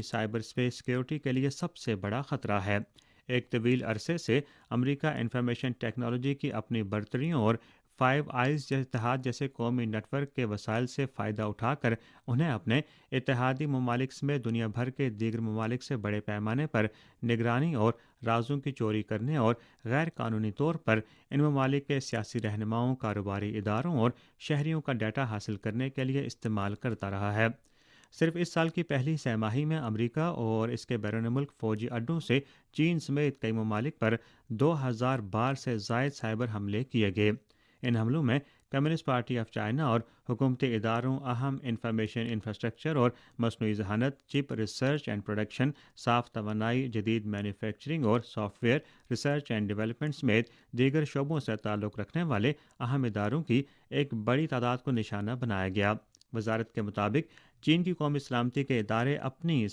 Cyber space security के लिए सबसे बड़ा खतरा है। एक तवील अरसे से अमेरिका इंफॉर्मेशन टेक्नोलॉजी की अपनी बर्तरियों और फाइव आइज इतिहाद जैसे कौमी नेटवर्क के वसाइल से फ़ायदा उठाकर उन्हें अपने इतिहादी ममालिक समेत दुनिया भर के दीगर ममालिक से बड़े पैमाने पर निगरानी और राजों की चोरी करने और गैर कानूनी तौर पर इन ममालिक के सियासी रहनुमाओं, कारोबारी इदारों और शहरियों का डाटा हासिल करने के लिए इस्तेमाल करता रहा है। सिर्फ इस साल की पहली छमाही में अमेरिका और इसके बैरून मुल्क फौजी अड्डों से चीन समेत कई ममालिक पर 2000 बार से जायद साइबर हमले किए गए। इन हमलों में कम्युनिस्ट पार्टी ऑफ चाइना और हुकूमती इदारों, अहम इंफॉर्मेशन इंफ्रास्ट्रक्चर और मसनूई जहानत, चिप रिसर्च एंड प्रोडक्शन, साफ तवानाई, जदीद मैन्युफैक्चरिंग और सॉफ्टवेयर रिसर्च एंड डेवलपमेंट समेत दीगर शोबों से ताल्लुक़ रखने वाले अहम इदारों की एक बड़ी तादाद को निशाना बनाया गया। वजारत के मुताबिक चीन की कौमी सलामती के इदारे अपनी